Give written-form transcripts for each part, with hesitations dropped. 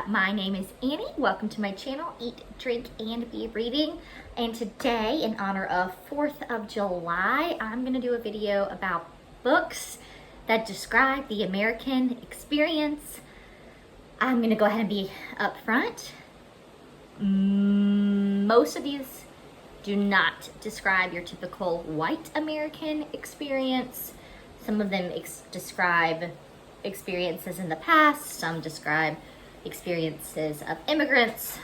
My name is Annie. Welcome to my channel, Eat, Drink, and Be Reading. And today, in honor of 4th of July, I'm going to do a video about books that describe the American experience. I'm going to go ahead and be upfront. Most of these do not describe your typical white American experience. Some of them describe experiences in the past, some describe experiences of immigrants.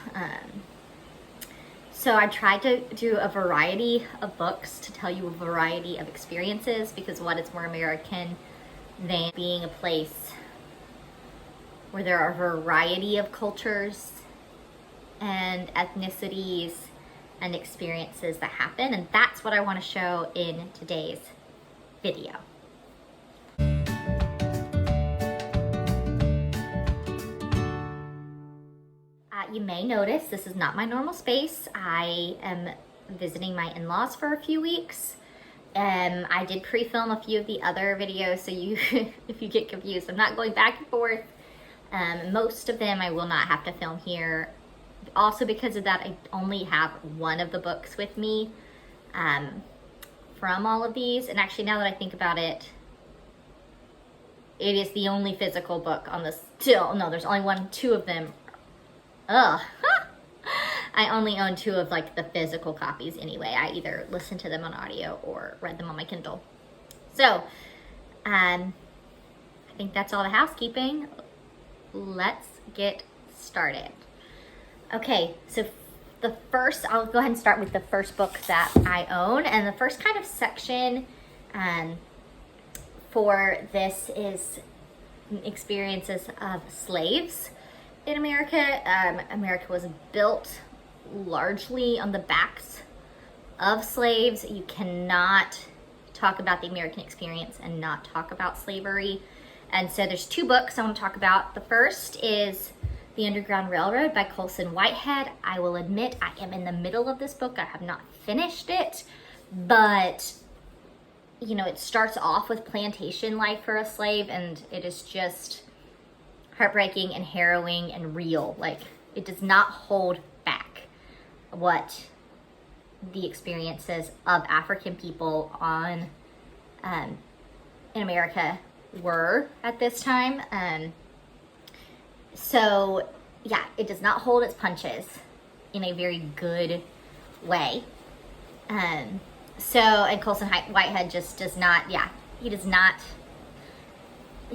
So I tried to do a variety of books to tell you a variety of experiences, because what is more American than being a place where there are a variety of cultures and ethnicities and experiences that happen, and that's what I want to show in today's video. You may notice this is not my normal space. I am visiting my in-laws for a few weeks. I did pre-film a few of the other videos, so you, if you get confused, I'm not going back and forth. Most of them I will not have to film here. Also, because of that, I only have one of the books with me from all of these. And actually, now that I think about it, it is the only physical book on this. No, there's only two of them. I only own two of like the physical copies anyway. I either listened to them on audio or read them on my Kindle. So, I think that's all the housekeeping. Let's get started. Okay, so I'll go ahead and start with the first book that I own. And the first kind of section for this is experiences of slaves in America. America was built largely on the backs of slaves. You cannot talk about the American experience and not talk about slavery. And so there's two books I want to talk about. The first is The Underground Railroad by Colton Whitehead. I will admit I am in the middle of this book. I have not finished it, but you know, it starts off with plantation life for a slave, and it is just heartbreaking and harrowing and real. Like, it does not hold back what the experiences of African people in America were at this time. So yeah, it does not hold its punches in a very good way. And Colton Whitehead just does not, he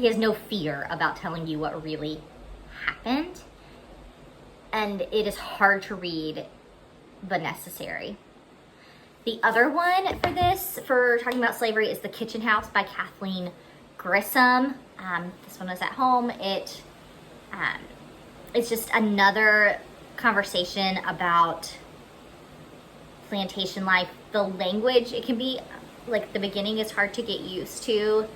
has no fear about telling you what really happened. And it is hard to read, but necessary. The other one for talking about slavery, is The Kitchen House by Kathleen Grissom. This one is at home. It's just another conversation about plantation life. The language, it can be, like, the beginning is hard to get used to,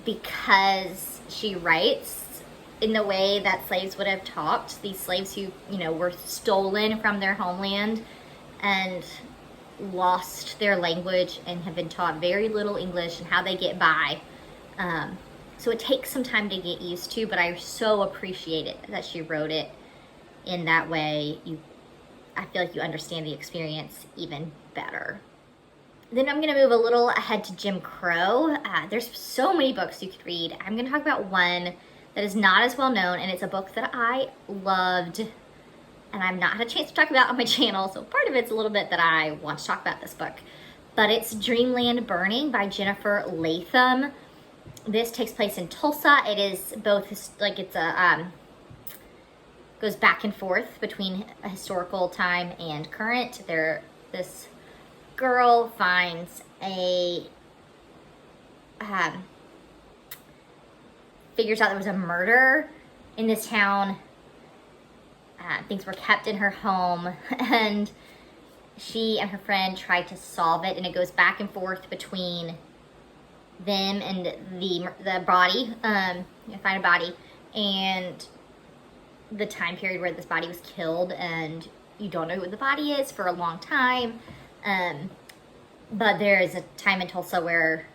because she writes in the way that slaves would have talked. These slaves who, were stolen from their homeland and lost their language and have been taught very little English and how they get by. So it takes some time to get used to, but I so appreciate it that she wrote it in that way. I feel like you understand the experience even better. Then I'm going to move a little ahead to Jim Crow. There's so many books you could read. I'm going to talk about one that is not as well known, and it's a book that I loved, and I've not had a chance to talk about on my channel, so part of it's a little bit that I want to talk about this book. But it's Dreamland Burning by Jennifer Latham. This takes place in Tulsa. It is both, goes back and forth between a historical time and current. This girl finds figures out there was a murder in this town. Things were kept in her home, and she and her friend try to solve it, and it goes back and forth between them and the body. You find a body, and the time period where this body was killed, and you don't know who the body is for a long time. But there is a time in Tulsa where,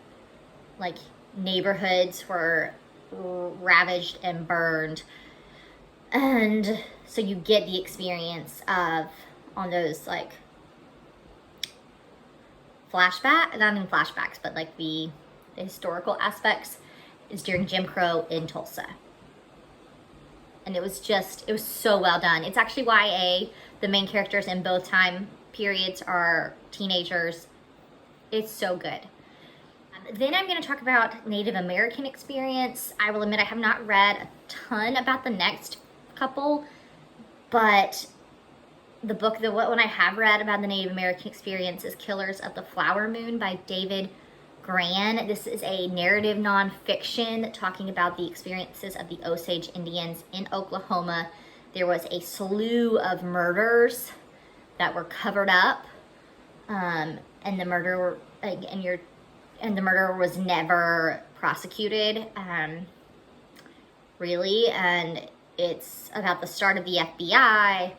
like, neighborhoods were ravaged and burned And so you get the experience of, on those like not even flashbacks, but like the historical aspects, is during Jim Crow in Tulsa. And it was so well done. It's actually YA. The main characters in both time periods are teenagers. It's so good. Then I'm going to talk about Native American Experience. I will admit I have not read a ton about the next couple, but the book, the one I have read about the Native American Experience is Killers of the Flower Moon by David Grann. This is a narrative nonfiction talking about the experiences of the Osage Indians in Oklahoma. There was a slew of murders that were covered up, and the murderer was never prosecuted, really. And it's about the start of the FBI,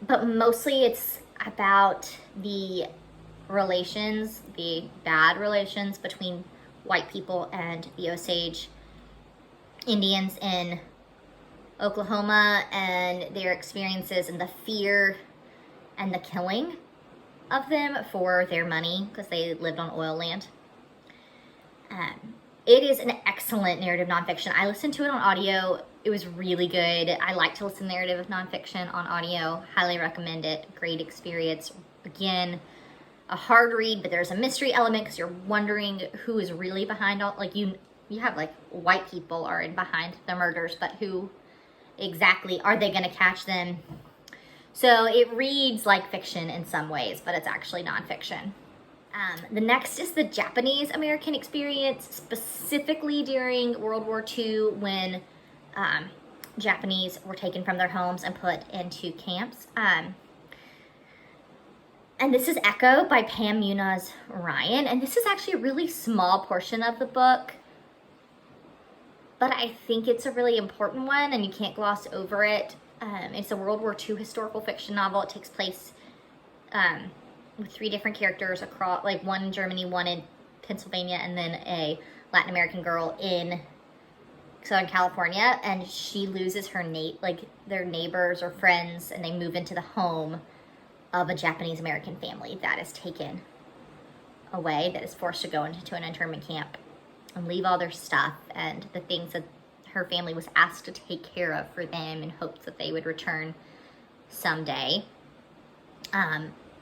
but mostly it's about the bad relations between white people and the Osage Indians in Oklahoma, and their experiences and the fear and the killing of them for their money because they lived on oil land. It is an excellent narrative nonfiction. I listened to it on audio. It was really good. I like to listen to narrative nonfiction on audio. Highly recommend it. Great experience. Again, a hard read, but there's a mystery element because you're wondering who is really behind all, like you have like white people are behind the murders, but who exactly are they going to catch them? So it reads like fiction in some ways, but it's actually nonfiction. The next is the Japanese American Experience, specifically during World War II when Japanese were taken from their homes and put into camps. And this is Echo by Pam Munoz Ryan. And this is actually a really small portion of the book, but I think it's a really important one and you can't gloss over it. It's a World War II historical fiction novel. It takes place with 3 different characters across, like one in Germany, one in Pennsylvania, and then a Latin American girl in Southern California. And she loses her their neighbors or friends, and they move into the home of a Japanese American family that is taken away, that is forced to go into an internment camp and leave all their stuff and the things that her family was asked to take care of for them in hopes that they would return someday.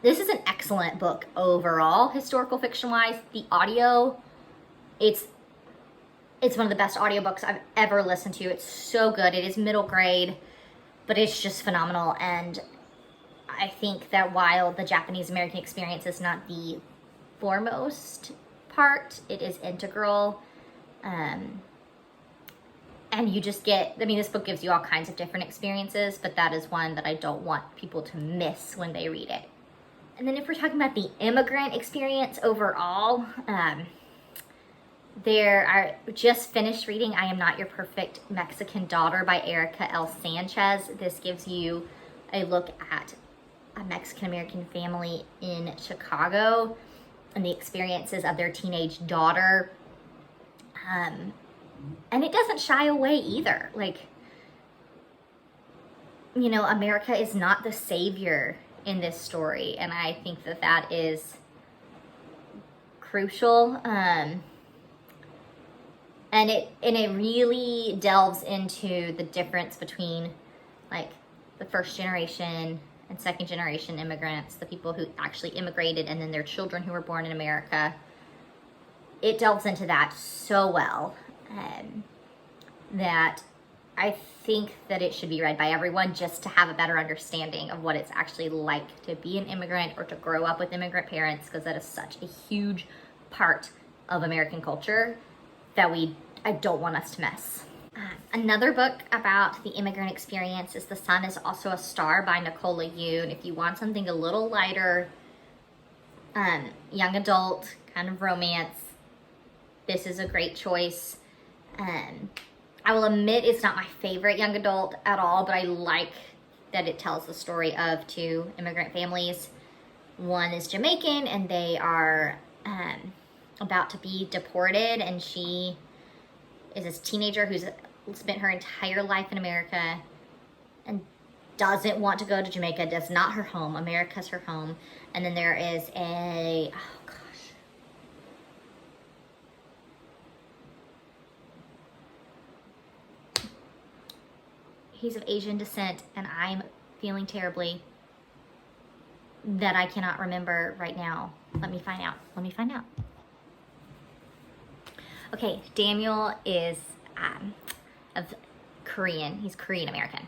This is an excellent book overall, historical fiction-wise. The audio, it's one of the best audiobooks I've ever listened to. It's so good. It is middle grade, but it's just phenomenal. And I think that while the Japanese American Experience is not the foremost part, it is integral. And you just get, this book gives you all kinds of different experiences, but that is one that I don't want people to miss when they read it. And then if we're talking about the Immigrant Experience overall, I just finished reading I Am Not Your Perfect Mexican Daughter by Erika L. Sanchez. This gives you a look at a Mexican-American family in Chicago and the experiences of their teenage daughter. And it doesn't shy away either. America is not the savior in this story, and I think that is crucial. And it really delves into the difference between the first generation and second generation immigrants, the people who actually immigrated, and then their children who were born in America. It delves into that so well that I think that it should be read by everyone just to have a better understanding of what it's actually like to be an immigrant or to grow up with immigrant parents, because that is such a huge part of American culture that I don't want us to miss. Another book about the immigrant experience is The Sun is Also a Star by Nicola Yoon. If you want something a little lighter, young adult, kind of romance, this is a great choice. I will admit it's not my favorite young adult at all, but I like that it tells the story of 2 immigrant families. One is Jamaican, and they are about to be deported, and she is this teenager who's spent her entire life in America and doesn't want to go to Jamaica. That's not her home. America's her home. And then there is a, oh gosh. He's of Asian descent, and I'm feeling terribly that I cannot remember right now. Let me find out. Okay, Daniel is of Korean. He's Korean American.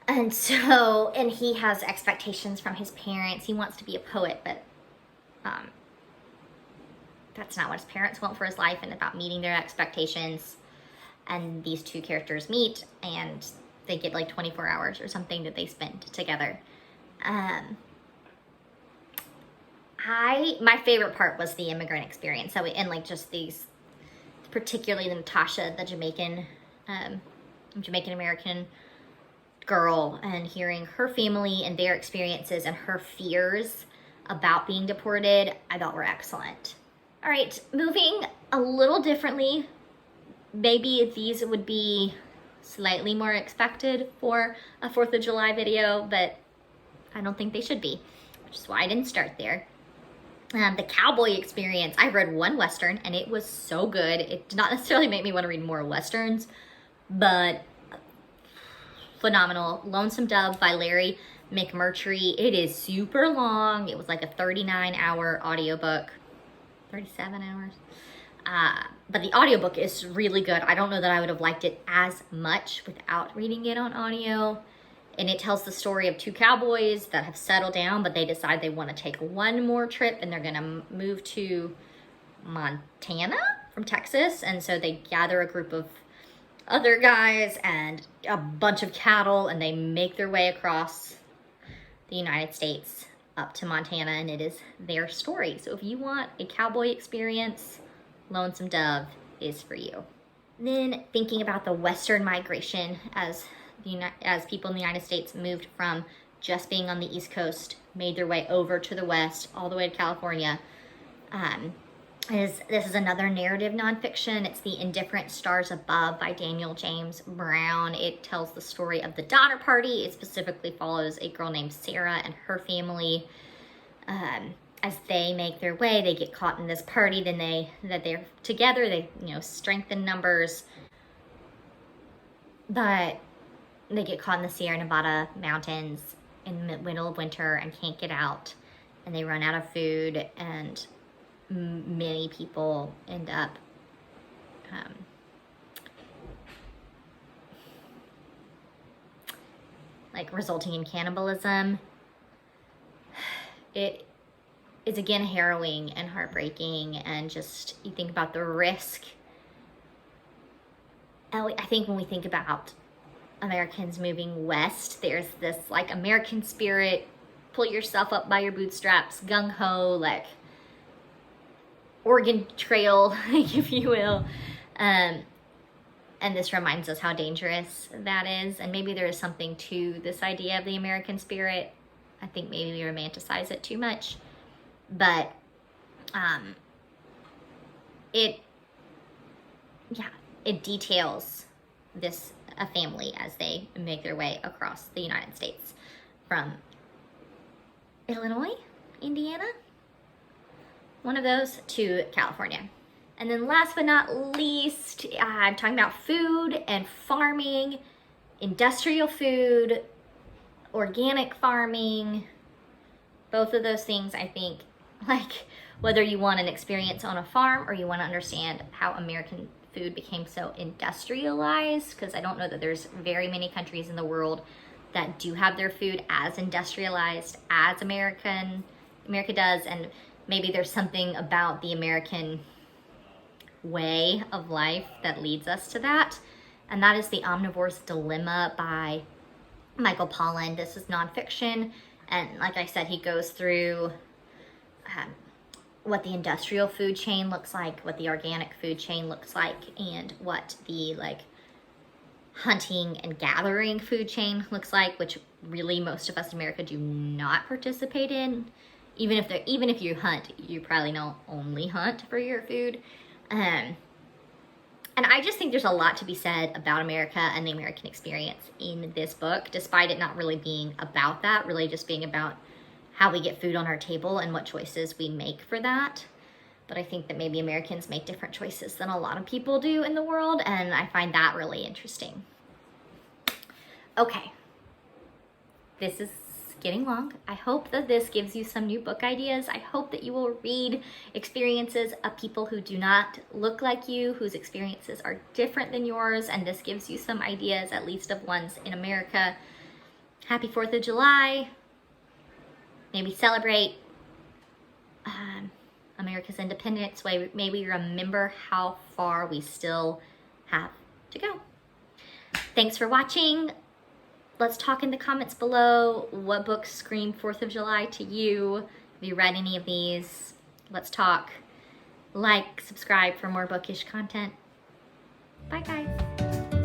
And so, and he has expectations from his parents. He wants to be a poet, but that's not what his parents want for his life, and about meeting their expectations. And these two characters meet, and they get like 24 hours or something that they spend together. My favorite part was the Immigrant Experience. So, and like just these, particularly the Natasha, the Jamaican American girl, and hearing her family and their experiences and her fears about being deported, I thought were excellent. All right, moving a little differently. Maybe these would be slightly more expected for a 4th of July video, but I don't think they should be, which is why I didn't start there. The Cowboy Experience. I read one Western and it was so good. It did not necessarily make me want to read more Westerns, but phenomenal. Lonesome Dove by Larry McMurtry. It is super long. It was like a 39-hour audiobook. 37 hours. But the audiobook is really good. I don't know that I would have liked it as much without reading it on audio. And it tells the story of two cowboys that have settled down, but they decide they want to take one more trip, and they're going to move to Montana from Texas. And so they gather a group of other guys and a bunch of cattle, and they make their way across the United States up to Montana, and it is their story. So if you want a cowboy experience, Lonesome Dove is for you. Then thinking about the Western migration as people in the United States moved from just being on the East Coast, made their way over to the West, all the way to California. This is another narrative nonfiction. It's The Indifferent Stars Above by Daniel James Brown. It tells the story of the Donner Party. It specifically follows a girl named Sarah and her family. As they make their way, they get caught in this party. Then they're together. They strengthen numbers, but they get caught in the Sierra Nevada mountains in the middle of winter and can't get out, and they run out of food, and many people end up resulting in cannibalism. It is again harrowing and heartbreaking, and just you think about the risk. And I think when we think about Americans moving west, there's this American spirit, pull yourself up by your bootstraps, gung-ho, Oregon Trail, if you will. And this reminds us how dangerous that is. And maybe there is something to this idea of the American spirit. I think maybe we romanticize it too much. But it details a family as they make their way across the United States from Illinois, Indiana, one of those, to California. And then last but not least, I'm talking about food and farming, industrial food, organic farming. Both of those things, I think, whether you want an experience on a farm or you want to understand how American food became so industrialized, because I don't know that there's very many countries in the world that do have their food as industrialized as America does. And maybe there's something about the American way of life that leads us to that. And that is The Omnivore's Dilemma by Michael Pollan. This is nonfiction. And like I said, he goes through what the industrial food chain looks like, what the organic food chain looks like, and what the hunting and gathering food chain looks like, which really most of us in America do not participate in. Even if you hunt, you probably don't only hunt for your food. And I just think there's a lot to be said about America and the American experience in this book, despite it not really being about that, really just being about how we get food on our table and what choices we make for that. But I think that maybe Americans make different choices than a lot of people do in the world, and I find that really interesting. Okay, this is getting long. I hope that this gives you some new book ideas. I hope that you will read experiences of people who do not look like you, whose experiences are different than yours, and this gives you some ideas, at least of ones in America. Happy 4th of July. Maybe celebrate America's independence. Maybe remember how far we still have to go. Thanks for watching. Let's talk in the comments below. What books scream 4th of July to you? Have you read any of these? Let's talk. Like, subscribe for more bookish content. Bye, guys.